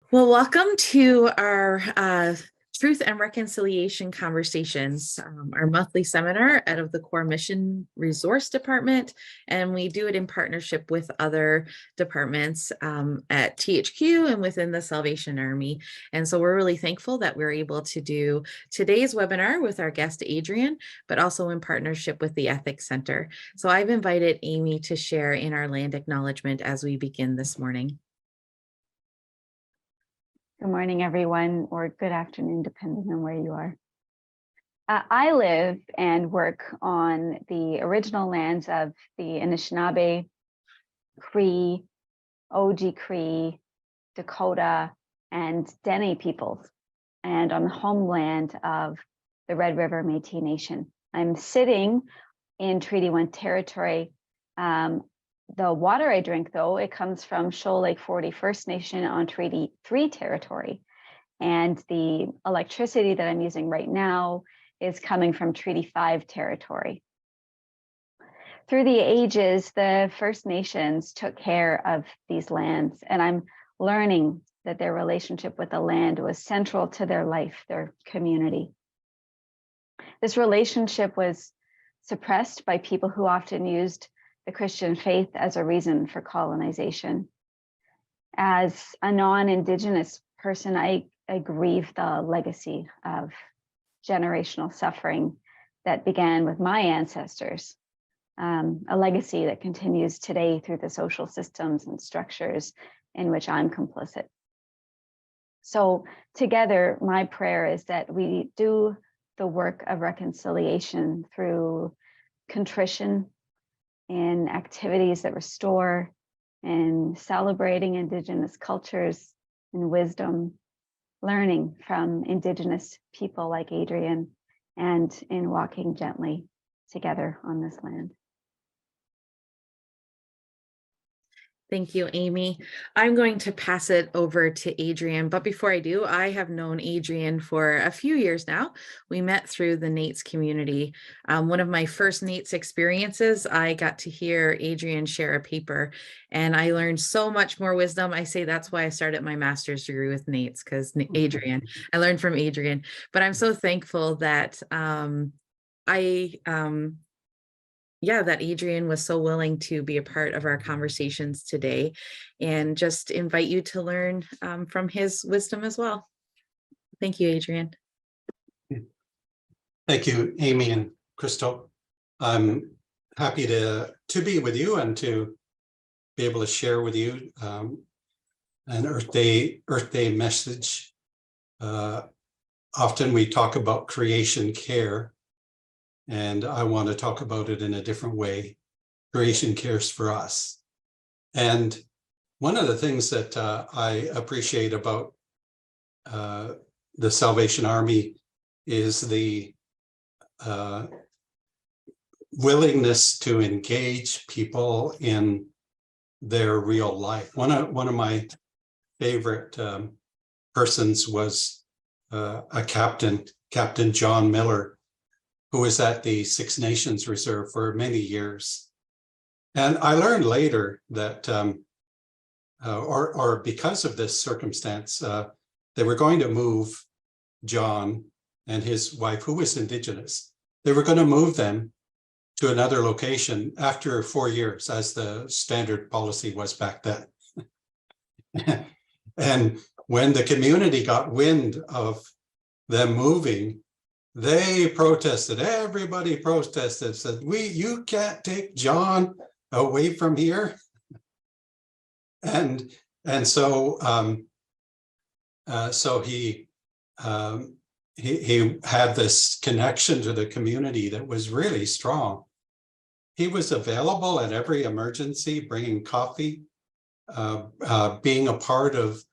Well, welcome to our Truth and Reconciliation Conversations, our monthly seminar out of the Core Mission Resource Department. And we do it in partnership with other departments at THQ and within the Salvation Army. And so we're really thankful that we're able to do today's webinar with our guest, Adrian, but also in partnership with the Ethics Center. So I've invited Amy to share in our land acknowledgement as we begin this morning. Good morning, everyone, or good afternoon, depending on where you are. I live and work on the original lands of the Anishinaabe, Cree, Oji-Cree, Dakota, and Dene peoples, and on the homeland of the Red River Métis Nation. I'm sitting in Treaty 1 territory. The water I drink, though, it comes from Shoal Lake 40 First Nation on Treaty 3 territory. And the electricity that I'm using right now is coming from Treaty 5 territory. Through the ages, the First Nations took care of these lands, and I'm learning that their relationship with the land was central to their life, their community. This relationship was suppressed by people who often used the Christian faith as a reason for colonization. As a non-Indigenous person, I grieve the legacy of generational suffering that began with my ancestors, a legacy that continues today through the social systems and structures in which I'm complicit. So together, my prayer is that we do the work of reconciliation through contrition, in activities that restore, and celebrating Indigenous cultures and wisdom, learning from Indigenous people like Adrian, and in walking gently together on this land. Thank you, Amy. I'm going to pass it over to Adrian, but before I do, I have known Adrian for a few years now. We met through the NAITS community. One of my first NAITS experiences, I got to hear Adrian share a paper, and I learned so much more wisdom. I say that's why I started my master's degree with NAITS, because Adrian, I learned from Adrian. But I'm so thankful that that Adrian was so willing to be a part of our conversations today, and just invite you to learn from his wisdom as well. Thank you, Adrian. Thank you, Amy and Crystal. I'm happy to be with you and to be able to share with you an Earth Day message. Often we talk about creation care, and I want to talk about it in a different way. Creation cares for us. And one of the things that I appreciate about the Salvation Army is the willingness to engage people in their real life. One of my favorite persons was a Captain John Miller, who was at the Six Nations Reserve for many years. And I learned later that, or because of this circumstance, they were going to move John and his wife, who was Indigenous. They were going to move them to another location after 4 years, as the standard policy was back then. And when the community got wind of them moving, they protested. Everybody protested, said, you can't take John away from here. And so he had this connection to the community that was really strong. He was available at every emergency, bringing coffee, being a part of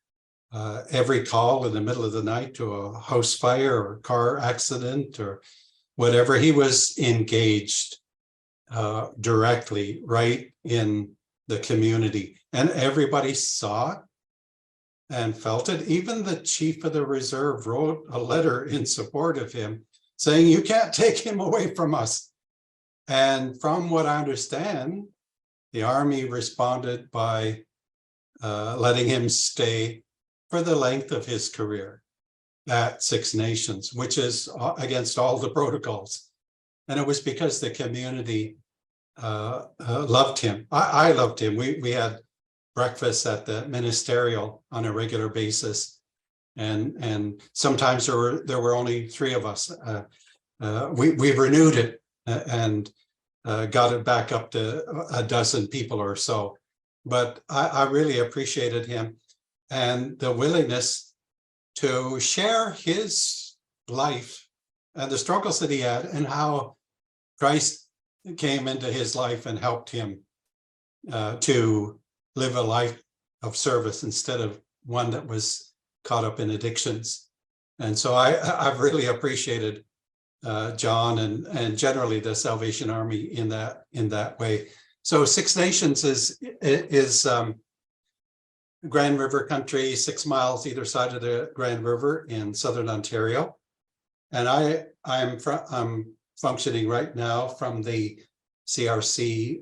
every call in the middle of the night to a house fire or car accident or whatever. He was engaged directly right in the community, and everybody saw it and felt it. Even the chief of the reserve wrote a letter in support of him saying, you can't take him away from us. And from what I understand, the Army responded by letting him stay for the length of his career at Six Nations, which is against all the protocols. And it was because the community loved him. I loved him. We had breakfast at the ministerial on a regular basis. And sometimes there were only three of us. We renewed it and got it back up to a dozen people or so. But I really appreciated him and the willingness to share his life and the struggles that he had and how Christ came into his life and helped him to live a life of service instead of one that was caught up in addictions. And so I've really appreciated John and generally the Salvation Army in that way. So Six Nations is Grand River country, 6 miles either side of the Grand River in southern Ontario. And I'm functioning right now from the CRC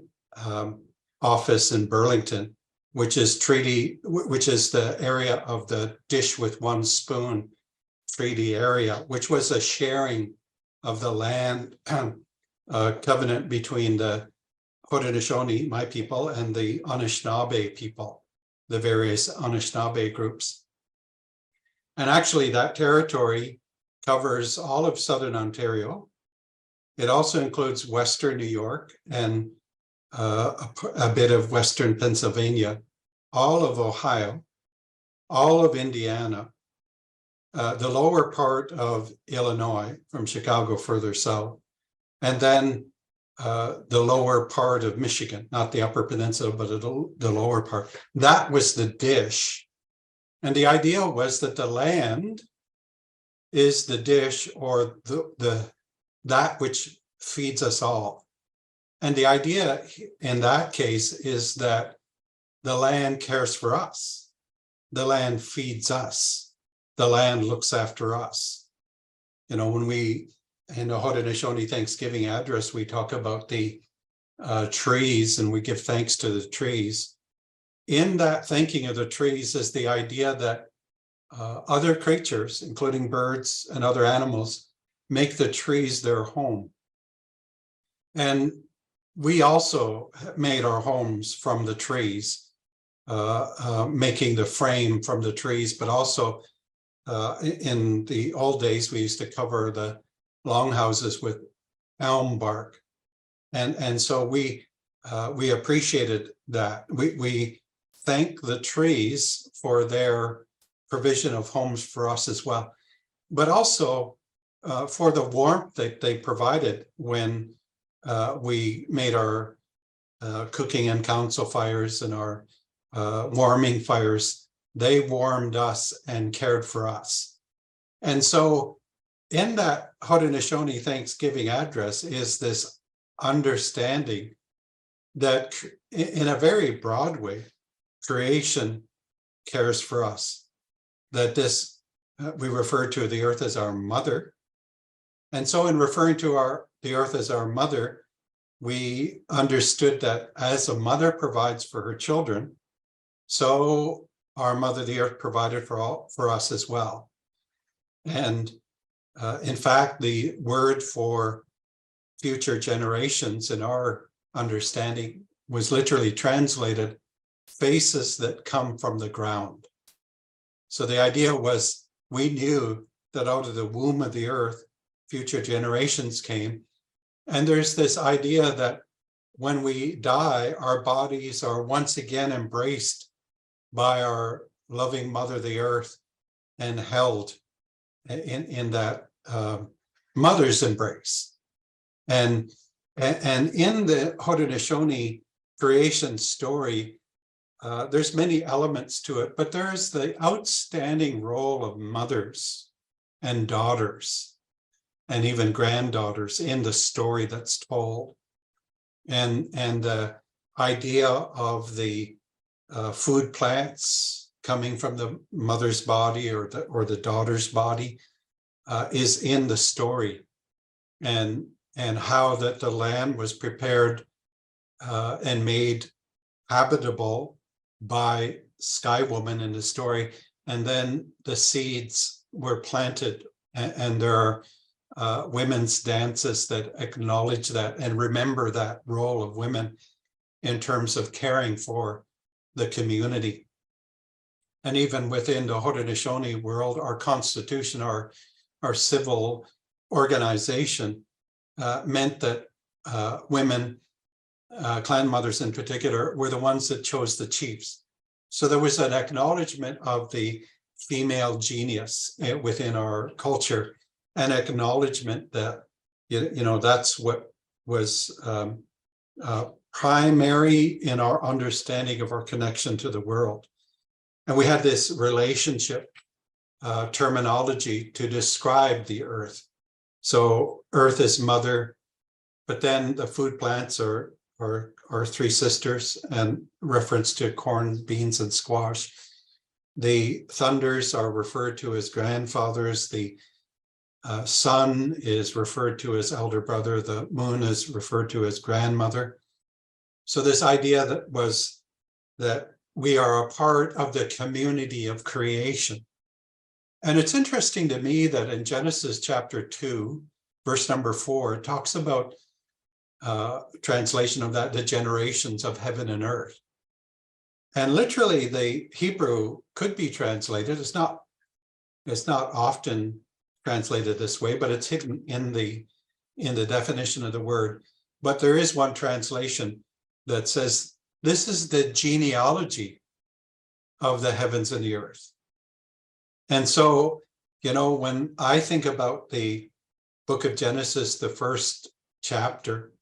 office in Burlington, which is the area of the dish with one spoon treaty area, which was a sharing of the land covenant between the Haudenosaunee, my people, and the Anishinaabe people, the various Anishinaabe groups. And actually that territory covers all of southern Ontario. It also includes Western New York and a bit of Western Pennsylvania, all of Ohio, all of Indiana, the lower part of Illinois from Chicago further south, and then the lower part of Michigan, not the Upper Peninsula, but the lower part. That was the dish. And the idea was that the land is the dish or that which feeds us all. And the idea in that case is that the land cares for us. The land feeds us. The land looks after us. You know, when we, in the Haudenosaunee Thanksgiving address, we talk about the trees and we give thanks to the trees. In that thanking of the trees is the idea that other creatures, including birds and other animals, make the trees their home. And we also made our homes from the trees, making the frame from the trees, but also in the old days, we used to cover the longhouses with elm bark. And so we appreciated that. We thank the trees for their provision of homes for us as well, but also for the warmth that they provided when we made our cooking and council fires and our warming fires. They warmed us and cared for us. And so in that Haudenosaunee Thanksgiving address is this understanding that in a very broad way, creation cares for us. That this, we refer to the earth as our mother. And so in referring to the earth as our mother, we understood that as a mother provides for her children, so our mother, the earth, provided for us as well. And in fact, the word for future generations in our understanding was literally translated faces that come from the ground. So the idea was we knew that out of the womb of the earth, future generations came. And there's this idea that when we die, our bodies are once again embraced by our loving mother, the earth, and held in that mother's embrace. And in the Haudenosaunee creation story, there's many elements to it, but there's the outstanding role of mothers and daughters and even granddaughters in the story that's told. And the idea of the food plants coming from the mother's body or the daughter's body is in the story, and how that the land was prepared and made habitable by Sky Woman in the story, And then the seeds were planted, and there are women's dances that acknowledge that and remember that role of women in terms of caring for the community. And even within the Haudenosaunee world, our constitution, our civil organization meant that women, clan mothers in particular, were the ones that chose the chiefs. So there was an acknowledgement of the female genius within our culture, an acknowledgement that, you know, that's what was primary in our understanding of our connection to the world. And we had this relationship terminology to describe the earth. So earth is mother, but then the food plants are three sisters, and reference to corn, beans, and squash. The thunders are referred to as grandfathers. The sun is referred to as elder brother. The moon is referred to as grandmother. So this idea that we are a part of the community of creation. And it's interesting to me that in Genesis chapter 2, verse number 4, it talks about translation of that, the generations of heaven and earth. And literally the Hebrew could be translated. It's not often translated this way, but it's hidden in the definition of the word. But there is one translation that says, this is the genealogy of the heavens and the earth. And so, you know, when I think about the book of Genesis, the first chapter,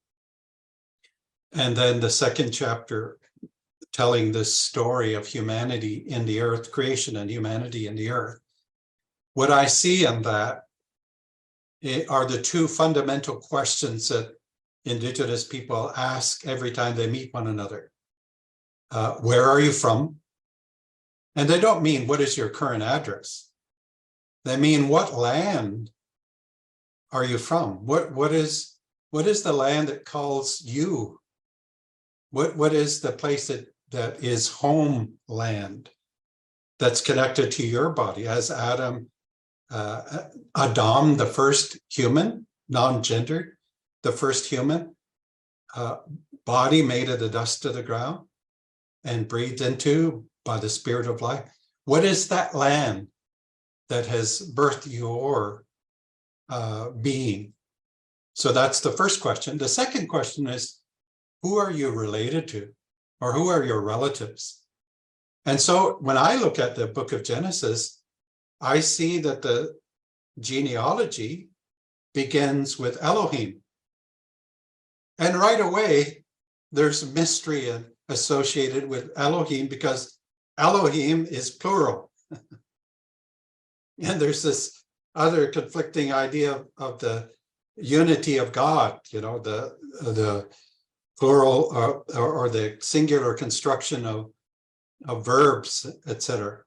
and then the second chapter telling this story of humanity in the earth, creation and humanity in the earth, what I see in that are the two fundamental questions that Indigenous people ask every time they meet one another. Where are you from? And they don't mean, what is your current address? They mean, what land are you from? What is the land that calls you? What is the place that is homeland, that's connected to your body? As Adam, the first human, non-gendered, the first human, body made of the dust of the ground and breathed into by the spirit of life. What is that land that has birthed your being? So that's the first question. The second question is, who are you related to, or who are your relatives? And so when I look at the book of Genesis, I see that the genealogy begins with Elohim. And right away, there's mystery associated with Elohim, because Elohim is plural. And there's this other conflicting idea of the unity of God, you know, the plural or the singular construction of verbs, etc.,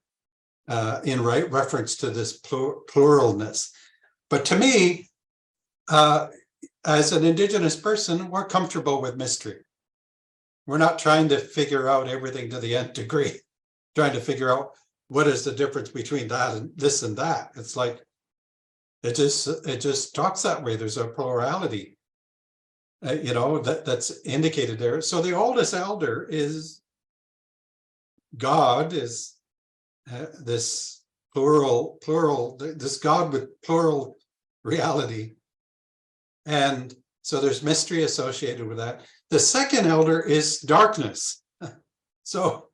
in reference to this pluralness. But to me, as an Indigenous person, we're comfortable with mystery. We're not trying to figure out everything to the nth degree, trying to figure out what is the difference between that and this and that. It's like, it just talks that way. There's a plurality, you know, that's indicated there. So the oldest elder is God, is this plural, this God with plural reality. And so there's mystery associated with that. The second elder is darkness. So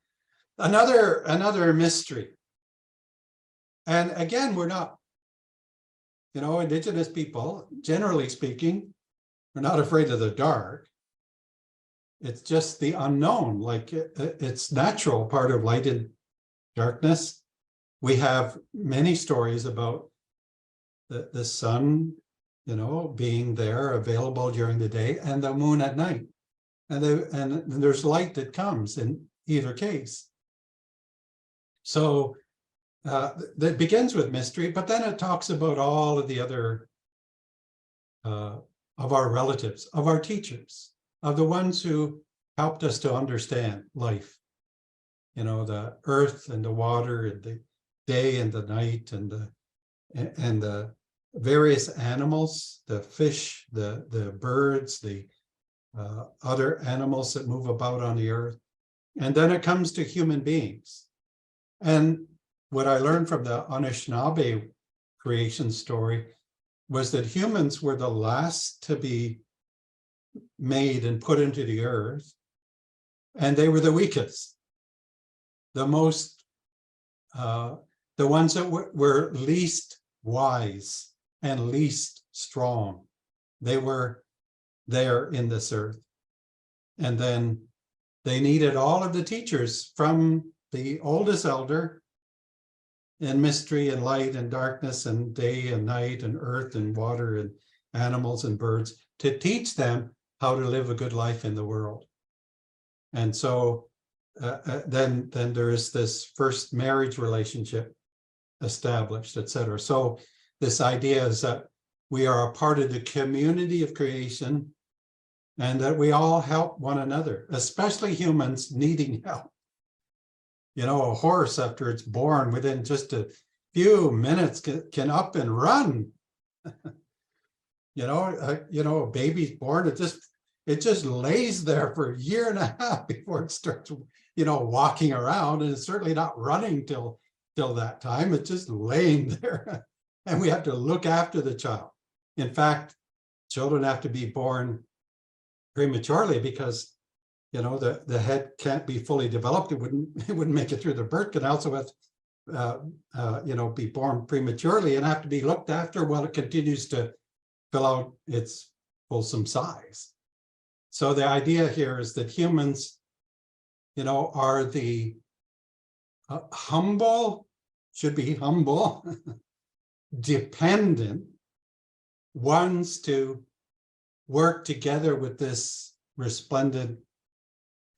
another mystery. And again, we're not, you know, Indigenous people, generally speaking, we're not afraid of the dark. It's just the unknown, like it's natural part of light and darkness. We have many stories about the sun, you know, being there, available during the day, and the moon at night. And there's light that comes in either case. So that begins with mystery, but then it talks about all of the other of our relatives, of our teachers, of the ones who helped us to understand life. You know, the earth and the water and day and the night, and the various animals, the fish, the birds, the other animals that move about on the earth. And then it comes to human beings. And what I learned from the Anishinaabe creation story was that humans were the last to be made and put into the earth, and they were the weakest, the most, the ones that were least wise and least strong. They were there in this earth. And then they needed all of the teachers, from the oldest elder in mystery and light and darkness and day and night and earth and water and animals and birds, to teach them how to live a good life in the world. And so then there is this first marriage relationship established, etc. So this idea is that we are a part of the community of creation, and that we all help one another, especially humans needing help. You know, a horse, after it's born, within just a few minutes can up and run. A baby's born, it just lays there for a year and a half before it starts, walking around, and it's certainly not running till that time. It's just laying there, and we have to look after the child. In fact, children have to be born prematurely because the head can't be fully developed. It wouldn't make it through the birth canal, so it be born prematurely and have to be looked after while it continues to fill out its fulsome size. So the idea here is that humans, are the should be humble, dependent ones to work together with this resplendent,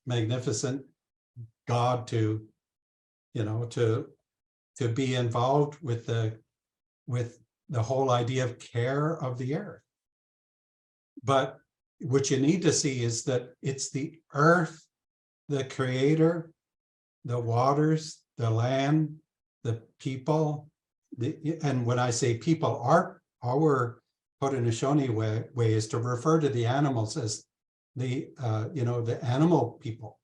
magnificent God to be involved with the whole idea of care of the earth. But what you need to see is that it's the earth, the creator, the waters, the land, the people, and when I say people, our Haudenosaunee way is to refer to the animals as the animal people,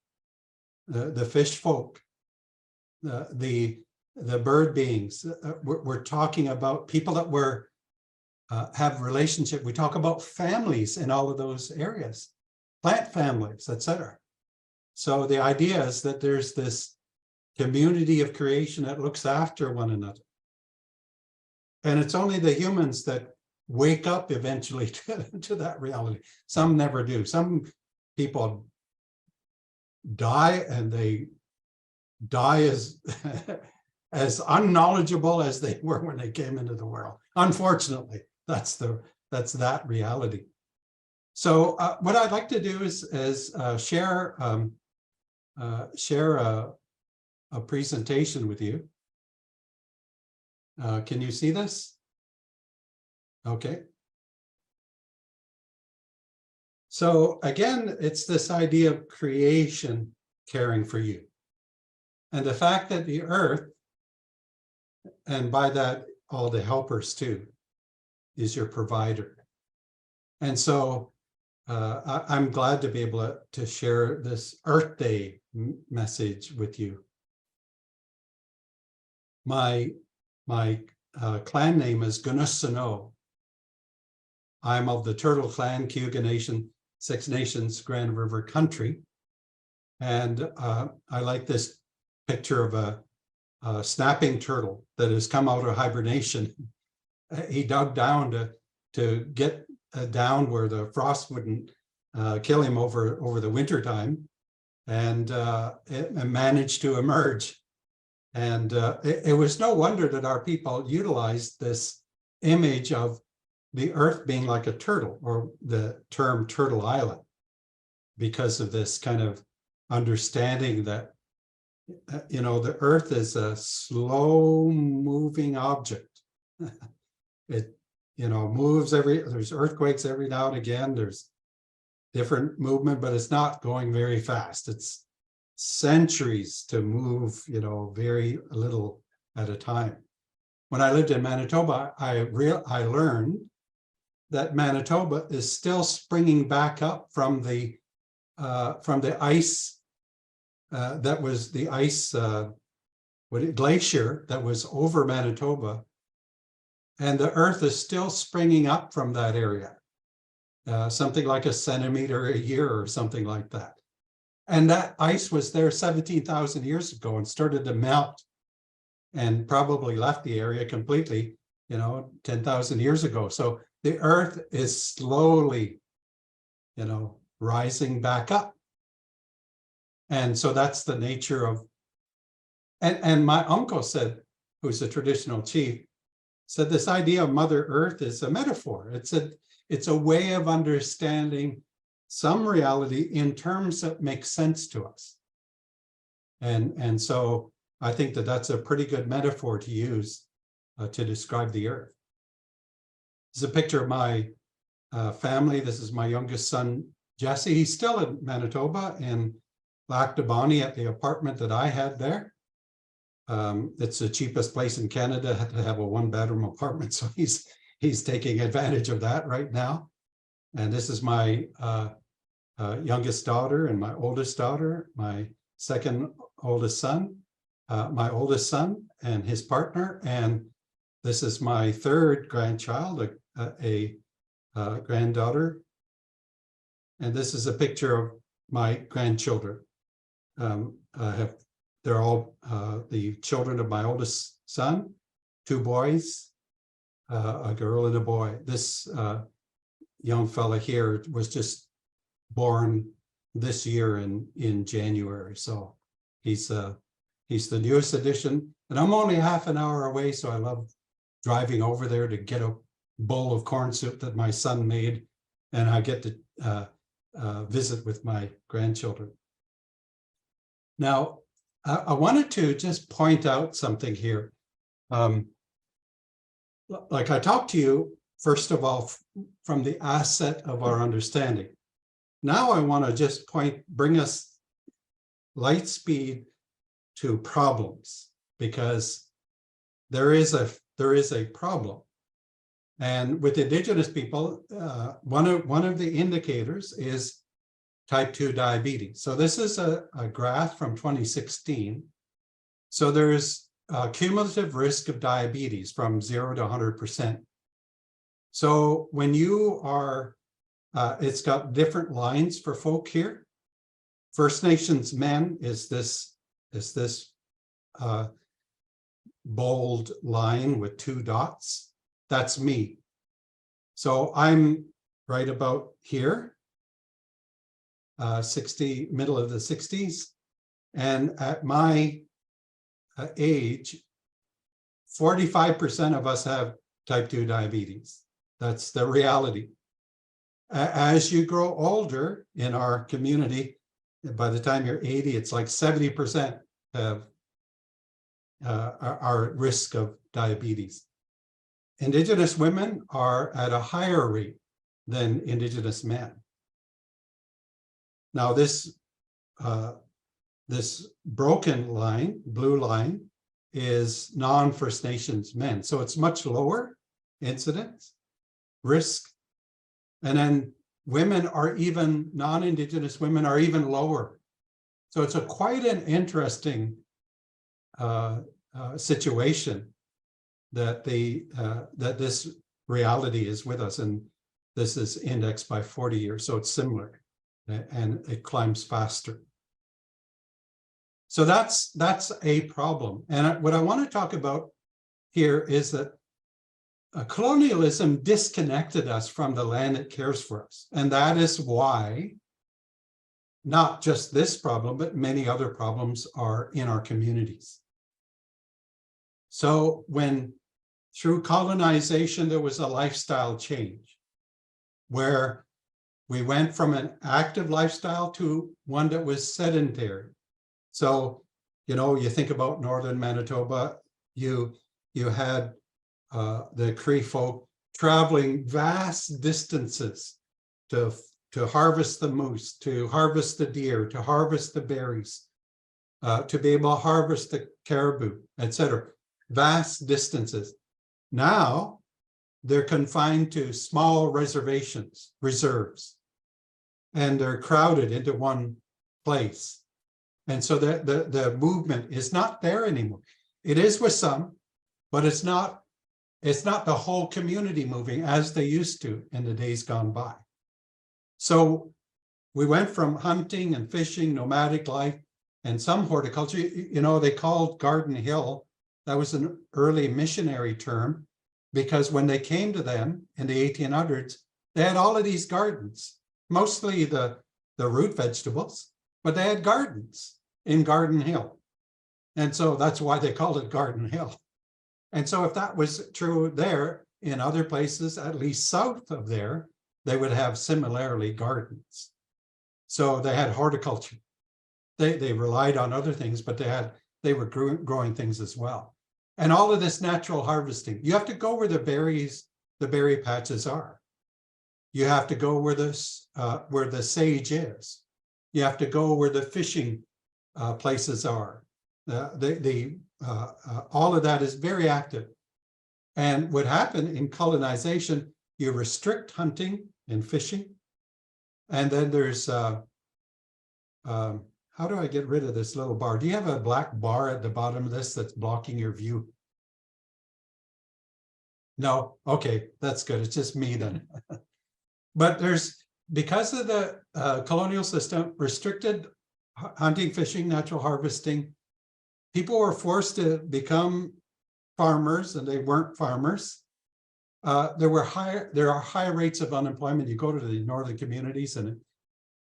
the fish folk, the bird beings. We're talking about people that have relationship. We talk about families in all of those areas, plant families, etc. So the idea is that there's this community of creation that looks after one another. And it's only the humans that wake up eventually to that reality. Some never do. Some people die, and they die as as unknowledgeable as they were when they came into the world. Unfortunately, that's that reality. So what I'd like to do is share a presentation with you. Can you see this? Okay. So again, it's this idea of creation caring for you. And the fact that the earth, and by that all the helpers too, is your provider. And so I'm glad to be able to share this Earth Day message with you. My clan name is Gunusano. I'm of the Turtle Clan, Cayuga Nation, Six Nations, Grand River Country. And I like this picture of a snapping turtle that has come out of hibernation. He dug down to get down where the frost wouldn't kill him over the winter time, and managed to emerge. And it was no wonder that our people utilized this image of the earth being like a turtle, or the term Turtle Island, because of this kind of understanding that the earth is a slow moving object. It moves there's earthquakes every now and again, there's different movement, but it's not going very fast. It's centuries to move very little at a time. When I lived in Manitoba, I learned that Manitoba is still springing back up from the ice that was the ice glacier that was over Manitoba, and the earth is still springing up from that area, something like a centimeter a year or something like that. And that ice was there 17,000 years ago and started to melt and probably left the area completely, 10,000 years ago. So the earth is slowly, rising back up. And so that's the nature of, and my uncle said, who's a traditional chief, said this idea of Mother Earth is a metaphor. It's a way of understanding some reality in terms that make sense to us. And so I think that that's a pretty good metaphor to use to describe the earth. This is a picture of my family. This is my youngest son, Jesse. He's still in Manitoba in Lac de Bonnie at the apartment that I had there. It's the cheapest place in Canada to have a one-bedroom apartment. So he's taking advantage of that right now. And this is my youngest daughter and my oldest daughter, my second oldest son, my oldest son and his partner. And this is my third grandchild, a granddaughter. And this is a picture of my grandchildren. They're all the children of my oldest son, 2 boys, a girl and a boy. This young fella here was just born this year in January. So he's the newest addition. And I'm only half an hour away, so I love driving over there to get a bowl of corn soup that my son made, and I get to visit with my grandchildren. Now, I wanted to just point out something here. Like I talked to you, first of all, from the asset of our understanding. Now I want to just bring us light speed to problems, because there is a problem. And with Indigenous people, one of the indicators is type 2 diabetes. So this is a graph from 2016. So there's a cumulative risk of diabetes from 0 to 100%. So when you are, it's got different lines for folk here. First Nations men is this bold line with 2 dots. That's me. So I'm right about here, middle of the 60s. And at my age, 45% of us have type 2 diabetes. That's the reality. As you grow older in our community, by the time you're 80, it's like 70% are at risk of diabetes. Indigenous women are at a higher rate than Indigenous men. Now this broken line, blue line, is non-First Nations men. So it's much lower incidence, risk. And then women are even, non-Indigenous women are even lower. So it's quite an interesting situation that that this reality is with us, and this is indexed by 40 years, so it's similar, and it climbs faster. So that's a problem. And what I want to talk about here is that colonialism disconnected us from the land that cares for us, and that is why not just this problem, but many other problems are in our communities. So when through colonization, there was a lifestyle change where we went from an active lifestyle to one that was sedentary. So, you think about northern Manitoba, you had the Cree folk traveling vast distances to harvest the moose, to harvest the deer, to harvest the berries, to be able to harvest the caribou, etc. vast distances. Now they're confined to small reserves, and they're crowded into one place. And so the movement is not there anymore. It is with some, but it's not the whole community moving as they used to in the days gone by. So we went from hunting and fishing, nomadic life, and some horticulture. You know, they called Garden Hill, that was an early missionary term, because when they came to them in the 1800s, they had all of these gardens, mostly the root vegetables, but they had gardens in Garden Hill. And so that's why they called it Garden Hill. And so if that was true there, in other places, at least south of there, they would have similarly gardens. So they had horticulture. They relied on other things, but they were growing things as well. And all of this natural harvesting, you have to go where the berry patches are. You have to go where the sage is. You have to go where the fishing places are. All of that is very active. And what happened in colonization, you restrict hunting and fishing. And then there's, how do I get rid of this little bar? Do you have a black bar at the bottom of this that's blocking your view? No, okay, that's good. It's just me then. But because of the colonial system, restricted hunting, fishing, natural harvesting, people were forced to become farmers, and they weren't farmers. There are high rates of unemployment. You go to the northern communities and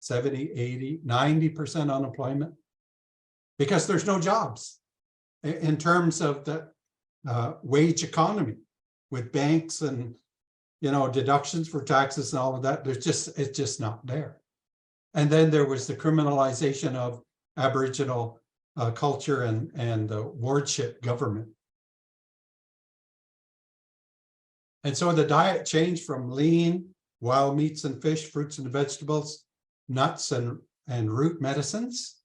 70, 80, 90% unemployment because there's no jobs in terms of the wage economy with banks and, you know, deductions for taxes and all of that. It's just not there. And then there was the criminalization of Aboriginal culture and the wardship government. And so the diet changed from lean, wild meats and fish, fruits and vegetables, nuts and root medicines,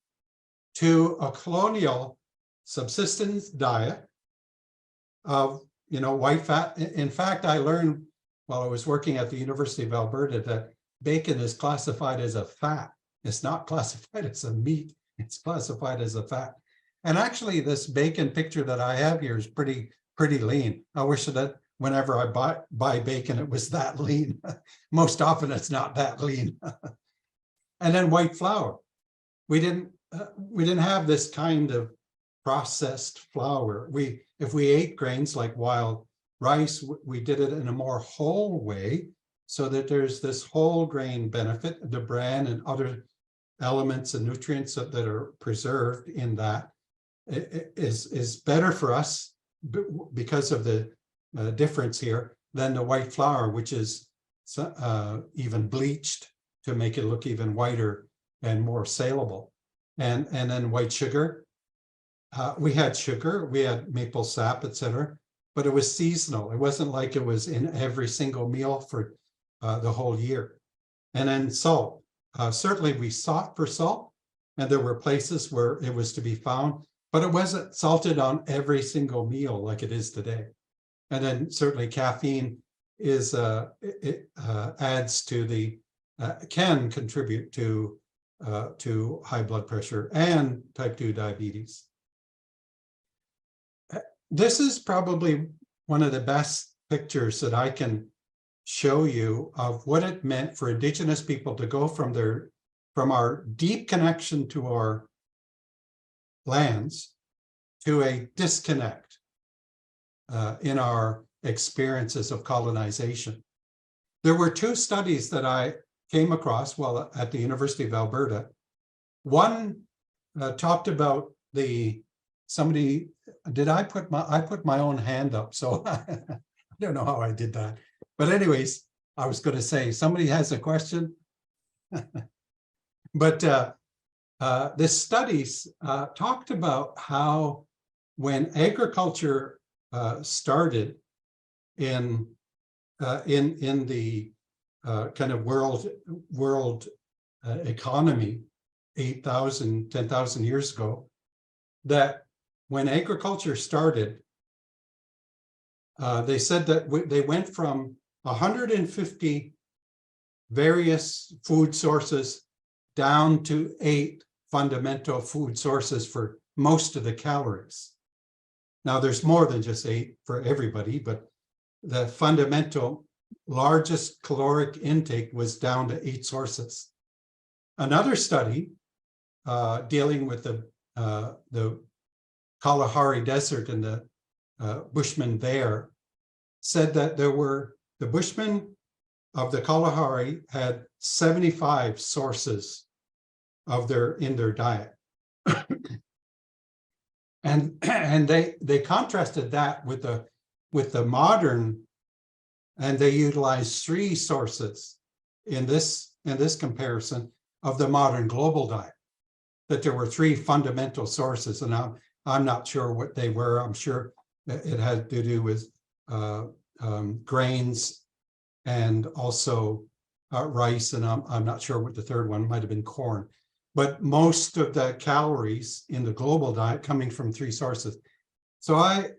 to a colonial subsistence diet of, you know, white fat. In fact, I learned while I was working at the University of Alberta that bacon is classified as a fat. It's not classified as a meat. It's classified as a fat. And actually, this bacon picture that I have here is pretty lean. I wish that whenever I buy bacon, it was that lean. Most often, it's not that lean. And then white flour. We didn't have this kind of processed flour. If we ate grains like wild rice, we did it in a more whole way, so that there's this whole grain benefit, the bran and other elements and nutrients that are preserved in that is better for us because of the difference here than the white flour, which is even bleached to make it look even whiter and more saleable. And then white sugar. We had sugar, we had maple sap, etc., but it was seasonal. It wasn't like it was in every single meal for the whole year. And then salt. Certainly we sought for salt, and there were places where it was to be found, but it wasn't salted on every single meal like it is today. And then certainly caffeine is adds to the can contribute to high blood pressure and type 2 diabetes. This is probably one of the best pictures that I can show you of what it meant for Indigenous people to go from our deep connection to our lands to a disconnect in our experiences of colonization. There were two studies that I came across while at the University of Alberta. One talked about I put my own hand up, so I don't know how I did that. But anyways, I was going to say, somebody has a question. But this studies talked about how when agriculture started in the kind of world economy 10,000 years ago, that when agriculture started, they said that they went from 150 various food sources down to 8 fundamental food sources for most of the calories. Now, there's more than just 8 for everybody, but the fundamental largest caloric intake was down to 8 sources. Another study dealing with the Kalahari Desert and the Bushmen there said that the Bushmen of the Kalahari had 75 sources in their diet. and they contrasted that with the modern, and they utilized 3 sources in this comparison of the modern global diet, that there were 3 fundamental sources. And I'm not sure what they were. I'm sure it had to do with grains and also rice, and I'm not sure what the third one might have been, corn. But most of the calories in the global diet coming from 3 sources. So I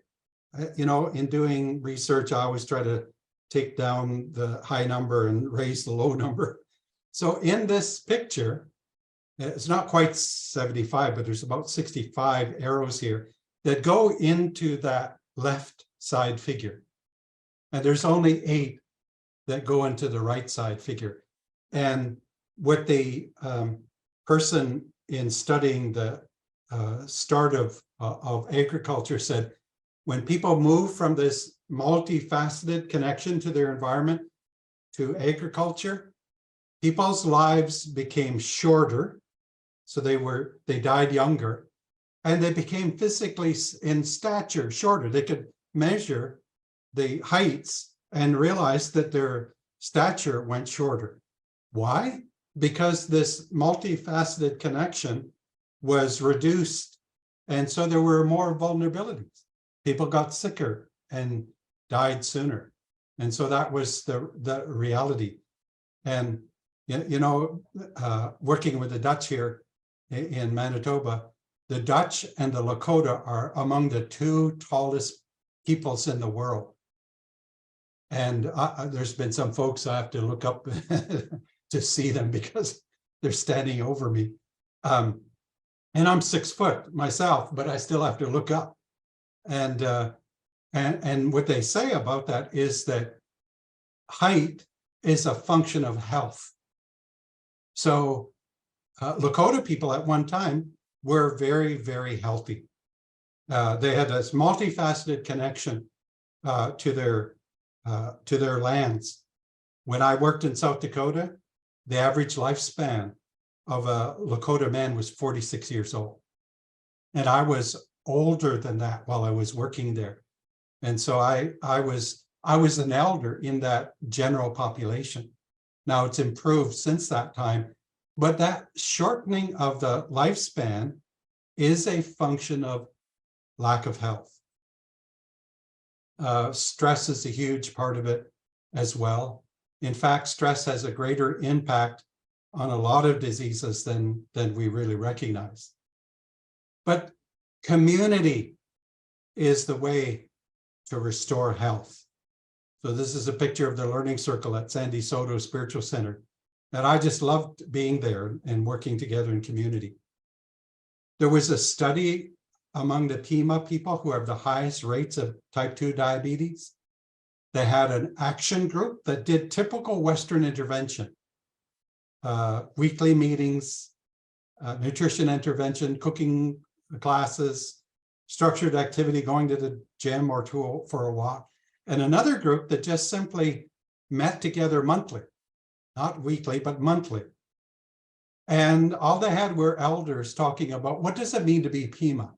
in doing research, I always try to take down the high number and raise the low number. So in this picture, it's not quite 75, but there's about 65 arrows here that go into that left side figure. And there's only 8 that go into the right side figure. And what the person in studying the start of agriculture said, when people move from this multifaceted connection to their environment to agriculture, people's lives became shorter. So they died younger, and they became physically in stature shorter. They could measure the heights and realize that their stature went shorter. Why? Because this multifaceted connection was reduced. And so there were more vulnerabilities. People got sicker and died sooner. And so that was the reality. And, working with the Dutch here in Manitoba, the Dutch and the Lakota are among the 2 tallest peoples in the world. And there's been some folks I have to look up to see them because they're standing over me. And I'm 6 foot myself, but I still have to look up. And what they say about that is that height is a function of health. So Lakota people at one time were very, very healthy. They had this multifaceted connection to their lands. When I worked in South Dakota, the average lifespan of a Lakota man was 46 years old. And I was older than that while I was working there. And so I was an elder in that general population. Now it's improved since that time, but that shortening of the lifespan is a function of lack of health. Stress is a huge part of it as well. In fact, stress has a greater impact on a lot of diseases than we really recognize. But community is the way to restore health. So this is a picture of the Learning Circle at San DeSoto Spiritual Center. And I just loved being there and working together in community. There was a study among the Pima people who have the highest rates of type 2 diabetes. They had an action group that did typical Western intervention, weekly meetings, nutrition intervention, cooking classes, structured activity, going to the gym or for a walk. And another group that just simply met together monthly, not weekly, but monthly. And all they had were elders talking about what does it mean to be Pima?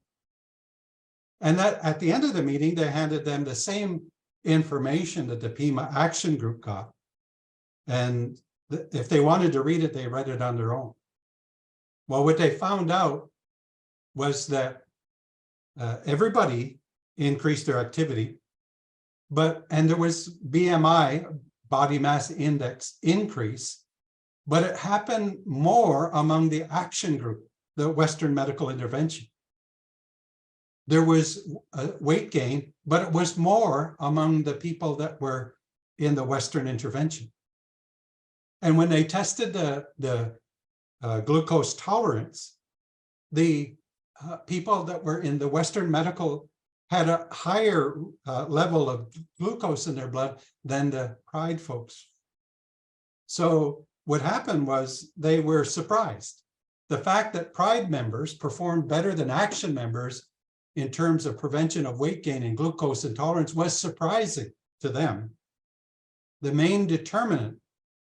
And that at the end of the meeting, they handed them the same information that the Pima Action Group got. And if they wanted to read it, they read it on their own. Well, what they found out was that everybody increased their activity, and there was BMI, body mass index increase, but it happened more among the action group, the Western medical intervention. there was weight gain, but it was more among the people that were in the Western intervention. And when they tested the glucose tolerance, the people that were in the Western medical had a higher level of glucose in their blood than the Pride folks. So what happened was they were surprised. The fact that Pride members performed better than Action members in terms of prevention of weight gain and glucose intolerance was surprising to them. The main determinant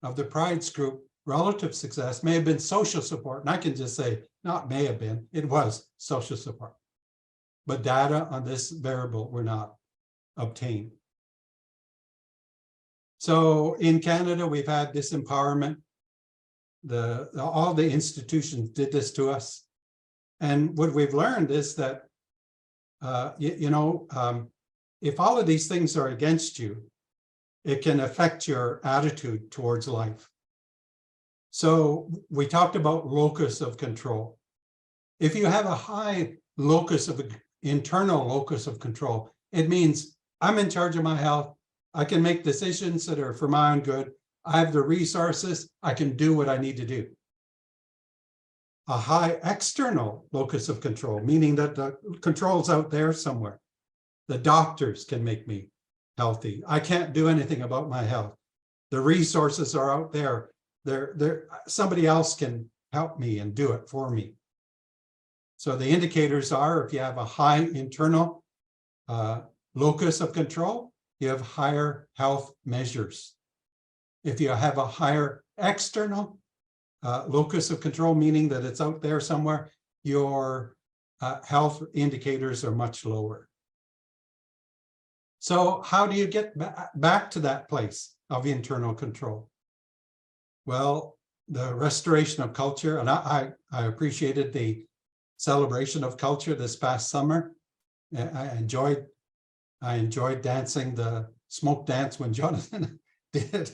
of the Pride's group relative success may have been social support. And I can just say, not may have been, it was social support. But data on this variable were not obtained. So in Canada, we've had this empowerment. All the institutions did this to us. And what we've learned is that, if all of these things are against you, it can affect your attitude towards life. So we talked about locus of control. If you have a high internal locus of control, it means I'm in charge of my health. I can make decisions that are for my own good. I have the resources. I can do what I need to do. A high external locus of control, meaning that the control's out there somewhere. The doctors can make me healthy. I can't do anything about my health. The resources are out there. Somebody else can help me and do it for me. So the indicators are, if you have a high internal locus of control, you have higher health measures. If you have a higher external locus of control, meaning that it's out there somewhere, your health indicators are much lower. So how do you get back to that place of internal control? Well, the restoration of culture, and I appreciated the celebration of culture this past summer. I enjoyed dancing the smoke dance when Jonathan did.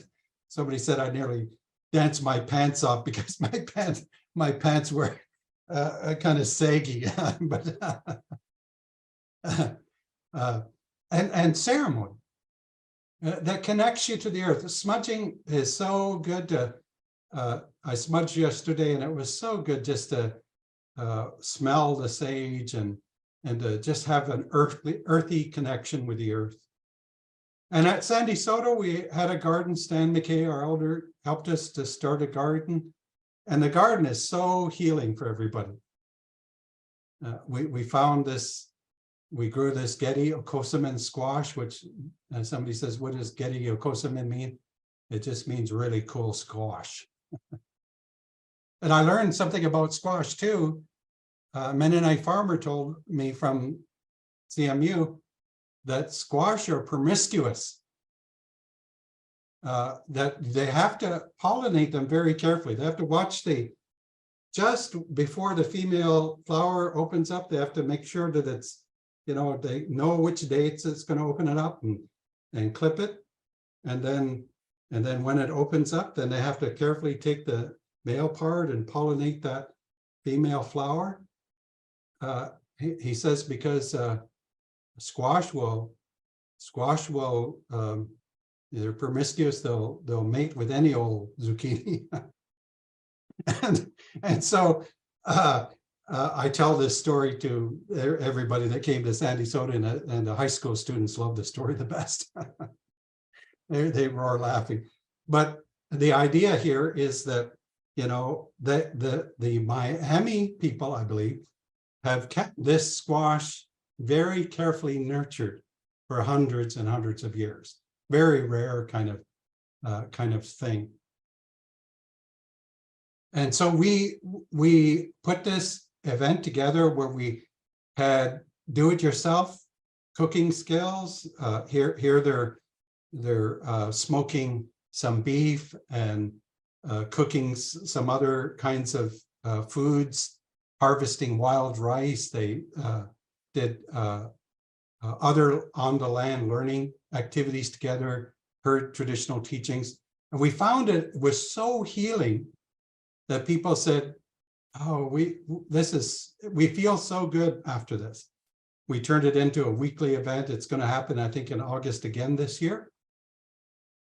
Somebody said I nearly danced my pants off because my pants were kind of saggy, but and ceremony that connects you to the earth. Smudging is so good to. I smudged yesterday, and it was so good just to smell the sage and to just have an earthy connection with the earth. And at Sandy Soto, we had a garden. Stan McKay, our elder, helped us to start a garden. And the garden is so healing for everybody. We found this, we grew this Getty Okosamin squash, which somebody says, what does Getty Okosamin mean? It just means really cool squash. And I learned something about squash too. A Mennonite farmer told me from CMU that squash are promiscuous, that they have to pollinate them very carefully. They have to watch just before the female flower opens up, they have to make sure that it's, they know which dates it's going to open it up and clip it. And then when it opens up, then they have to carefully take the male part and pollinate that female flower. He says because squash will they're promiscuous, they'll mate with any old zucchini. and so I tell this story to everybody that came to Sandy Soto, and the high school students love the story the best. They roar laughing. But the idea here is that, the Miami people, I believe, have kept this squash very carefully nurtured for hundreds and hundreds of years. Very rare kind of thing. And so we put this event together where we had do-it-yourself cooking skills. Here they're smoking some beef and cooking some other kinds of foods, harvesting wild rice. They did other on-the-land learning activities together, heard traditional teachings. And we found it was so healing that people said, oh, we feel so good after this. We turned it into a weekly event. It's going to happen, I think, in August again this year.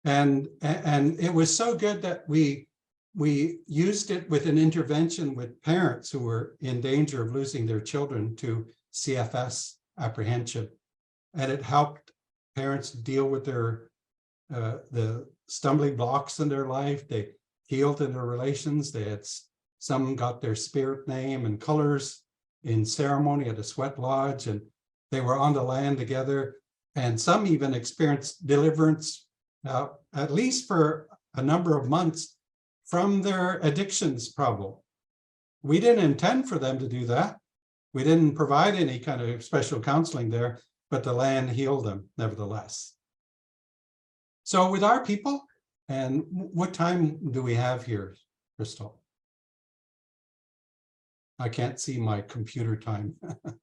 And it was so good that we used it with an intervention with parents who were in danger of losing their children to CFS apprehension. And it helped parents deal with their the stumbling blocks in their life. They healed in their relations. They had some got their spirit name and colors in ceremony at a sweat lodge, and they were on the land together. And some even experienced deliverance, at least for a number of months, from their addictions problem. We didn't intend for them to do that. We didn't provide any kind of special counseling there, but the land healed them nevertheless. So with our people, and what time do we have here, Crystal? I can't see my computer time. Sorry,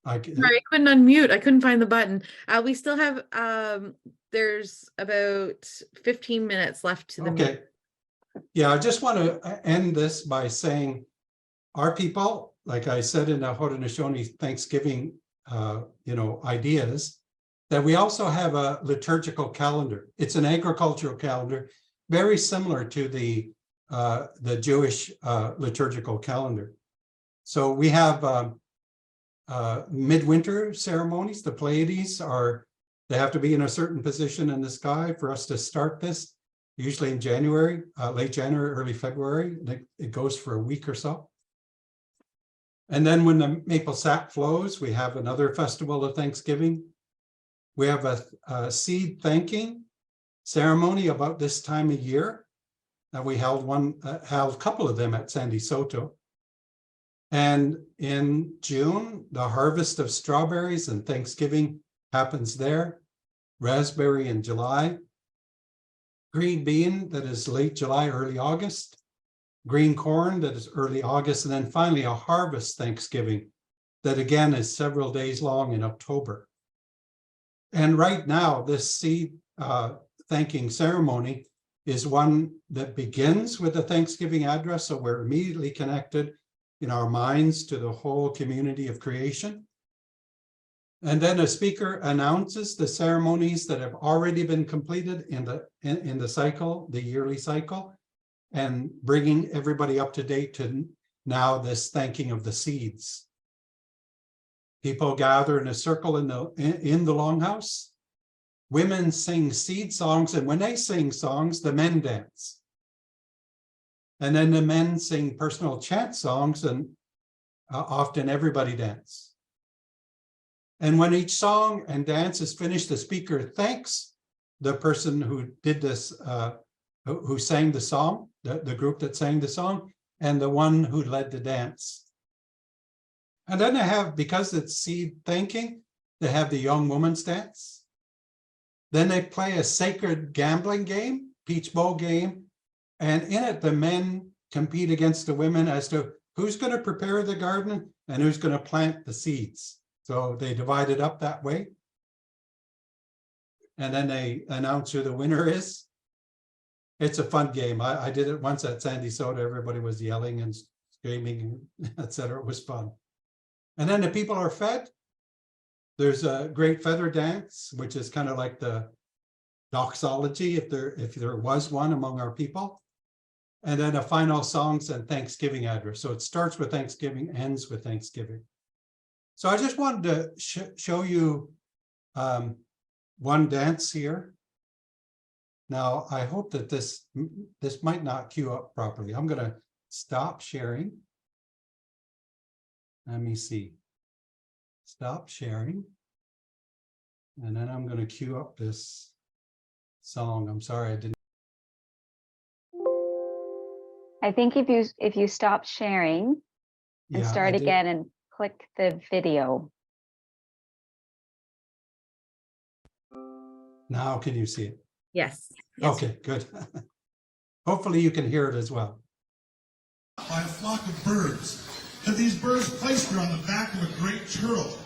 I couldn't unmute. I couldn't find the button. We still have, there's about 15 minutes left to the meeting. Yeah, I just want to end this by saying our people, like I said in the Haudenosaunee Thanksgiving, ideas, that we also have a liturgical calendar. It's an agricultural calendar, very similar to the Jewish liturgical calendar. So we have midwinter ceremonies. The Pleiades they have to be in a certain position in the sky for us to start this, usually in January, late January, early February. It goes for a week or so. And then when the maple sap flows, we have another festival of Thanksgiving. We have a seed thanking ceremony about this time of year. We held a couple of them at San De Soto. And in June, the harvest of strawberries and Thanksgiving happens there. Raspberry in July. Green bean, that is late July, early August. Green corn, that is early August. And then finally a harvest Thanksgiving that again is several days long in October. And right now, this seed thanking ceremony is one that begins with a Thanksgiving address. So we're immediately connected in our minds to the whole community of creation. And then a speaker announces the ceremonies that have already been completed in the cycle, the yearly cycle, and bringing everybody up to date to now this thanking of the seeds. People gather in a circle in the longhouse. Women sing seed songs, and when they sing songs, the men dance. And then the men sing personal chant songs, and often everybody dance. And when each song and dance is finished, the speaker thanks the person who did this, who sang the song, the group that sang the song, and the one who led the dance. And then they have, because it's seed thanking, they have the young woman's dance. Then they play a sacred gambling game, peach bowl game. And in it, the men compete against the women as to who's going to prepare the garden and who's going to plant the seeds. So they divide it up that way. And then they announce who the winner is. It's a fun game. I did it once at San De Soto. Everybody was yelling and screaming, etc. It was fun. And then the people are fed. There's a great feather dance, which is kind of like the doxology, if there was one among our people. And then a final songs and Thanksgiving address. So it starts with Thanksgiving, ends with Thanksgiving. So I just wanted to show you one dance here. Now, I hope that this might not queue up properly. I'm going to stop sharing. Let me see. Stop sharing. And then I'm going to queue up this song. I'm sorry, I didn't. I think if you stop sharing and start again and click the video. Now can you see it? Yes. Okay, good. Hopefully you can hear it as well. By a flock of birds. And these birds placed her on the back of a great turtle.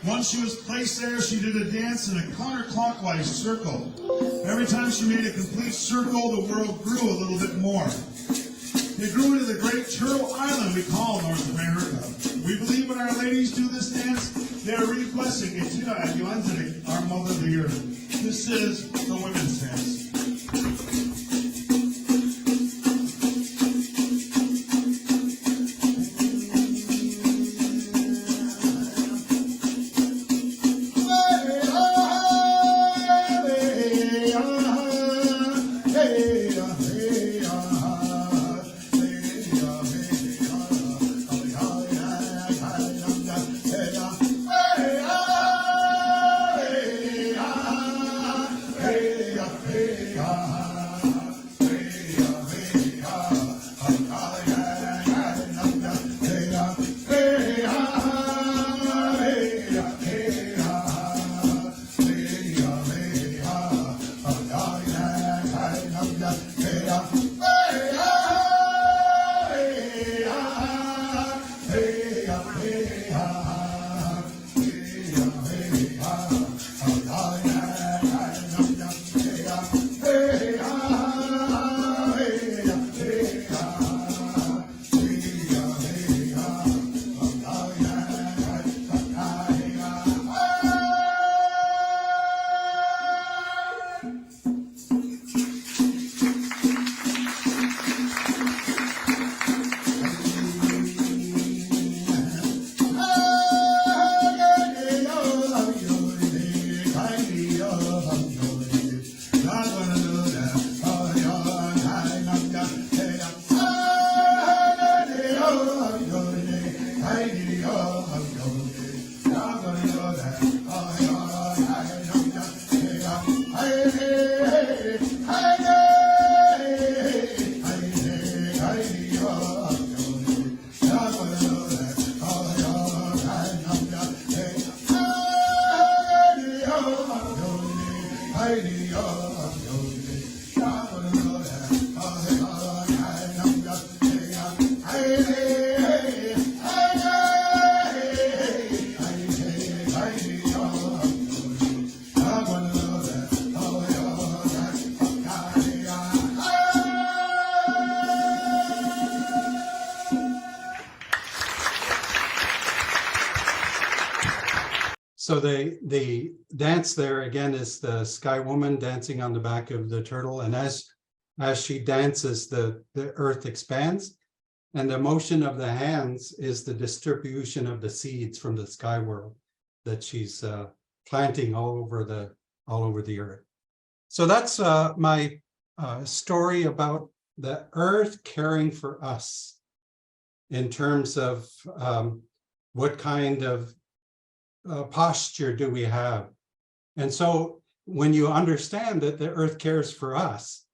Once she was placed there, she did a dance in a counterclockwise circle. Every time she made a complete circle, the world grew a little bit more. They grew into the great turtle island we call North America. We believe when our ladies do this dance, they're really blessing it. Our mother the earth. This is the women's dance. So the dance there again is the Sky Woman dancing on the back of the turtle, and as she dances, the earth expands, and the motion of the hands is the distribution of the seeds from the sky world that she's planting all over the earth. So that's my story about the earth caring for us in terms of what kind of posture do we have. And so when you understand that the earth cares for us,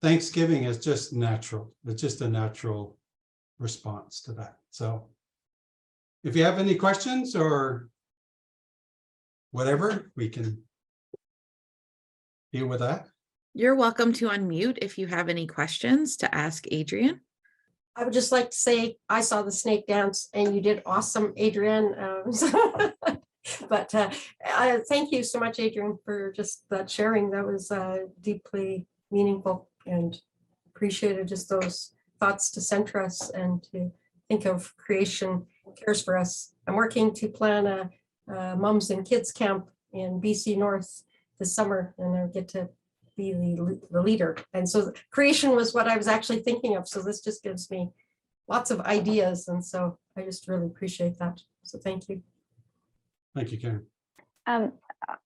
Thanksgiving is just natural. It's just a natural response to that. So if you have any questions or whatever, we can deal with that. You're welcome to unmute if you have any questions to ask Adrian. I would just like to say, I saw the snake dance and you did awesome, Adrian. But thank you so much, Adrian, for just that sharing. That was deeply meaningful, and appreciated just those thoughts to center us and to think of creation cares for us. I'm working to plan a moms and kids camp in BC North this summer, and I get to be the leader. And so creation was what I was actually thinking of. So this just gives me lots of ideas. And so I just really appreciate that. So thank you. Thank you, Karen.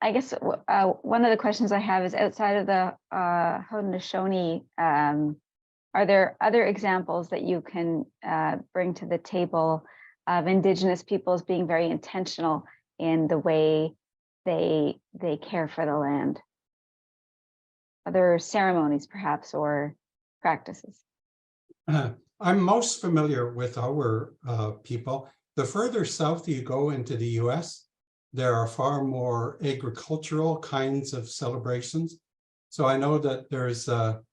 I guess one of the questions I have is, outside of the Haudenosaunee, are there other examples that you can bring to the table of Indigenous peoples being very intentional in the way they care for the land? Other ceremonies, perhaps, or practices? I'm most familiar with our people. The further south you go into the US, there are far more agricultural kinds of celebrations. So I know that there's the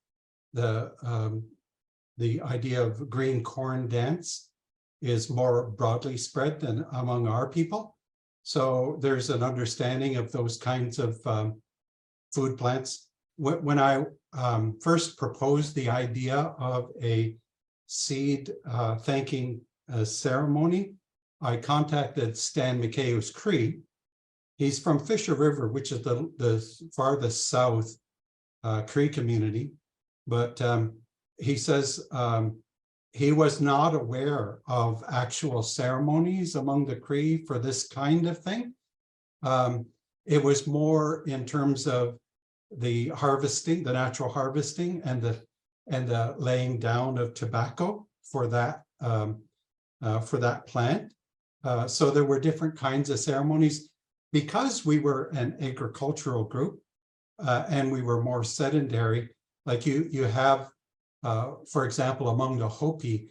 idea of green corn dance is more broadly spread than among our people. So there's an understanding of those kinds of food plants. When I first proposed the idea of a seed thanking ceremony, I contacted Stan McKay, who's Cree. He's from Fisher River, which is the farthest south Cree community. But he says he was not aware of actual ceremonies among the Cree for this kind of thing. It was more in terms of the harvesting, the natural harvesting, and the laying down of tobacco for that plant. So there were different kinds of ceremonies. Because we were an agricultural group and we were more sedentary, like you have, for example, among the Hopi,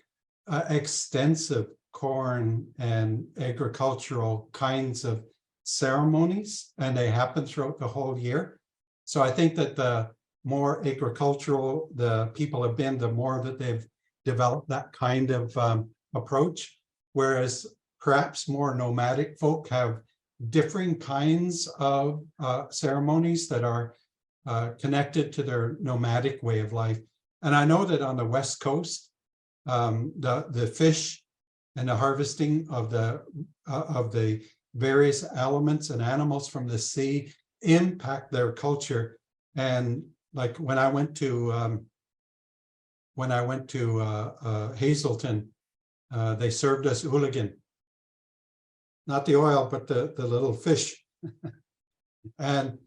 extensive corn and agricultural kinds of ceremonies, and they happen throughout the whole year. So I think that the more agricultural the people have been, the more that they've developed that kind of approach, whereas perhaps more nomadic folk have differing kinds of ceremonies that are connected to their nomadic way of life. And I know that on the West Coast, the fish and the harvesting of the various elements and animals from the sea impact their culture. And like when I went to Hazelton, they served us hooligan, not the oil, but the little fish. And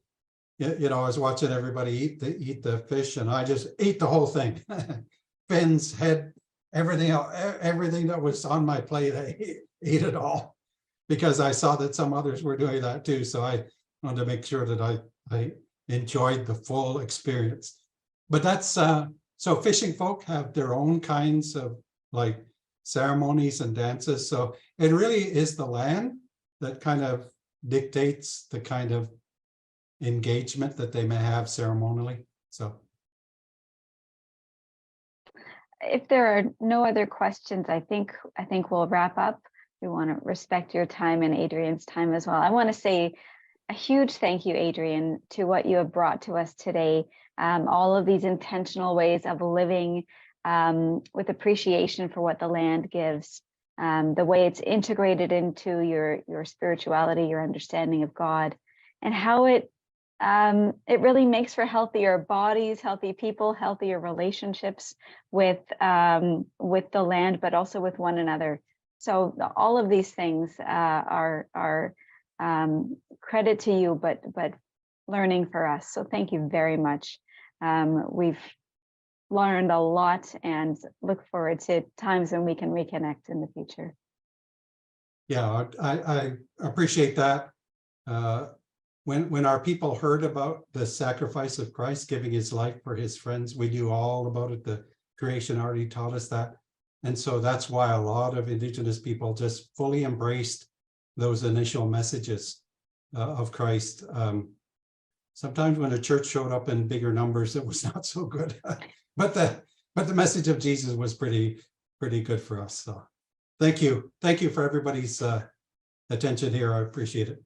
you know, I was watching everybody eat the fish, and I just ate the whole thing. Fins, head, everything that was on my plate, I ate it all, because I saw that some others were doing that too. So I wanted to make sure that I enjoyed the full experience. But that's so fishing folk have their own kinds of like ceremonies and dances. So it really is the land that kind of dictates the kind of engagement that they may have ceremonially. So if there are no other questions, I think we'll wrap up. We want to respect your time and Adrian's time as well. I want to say a huge thank you, Adrian, to what you have brought to us today. All of these intentional ways of living with appreciation for what the land gives, the way it's integrated into your spirituality, your understanding of God, and how it really makes for healthier bodies, healthy people, healthier relationships with the land, but also with one another. So all of these things are credit to you, but learning for us. So thank you very much. We've learned a lot and look forward to times when we can reconnect in the future. yeah, I appreciate that. When our people heard about the sacrifice of Christ giving his life for his friends, we knew all about it. The creation already taught us that. And so that's why a lot of Indigenous people just fully embraced those initial messages of Christ. Sometimes when the church showed up in bigger numbers, it was not so good. but the message of Jesus was pretty good for us. So thank you for everybody's attention here. I appreciate it.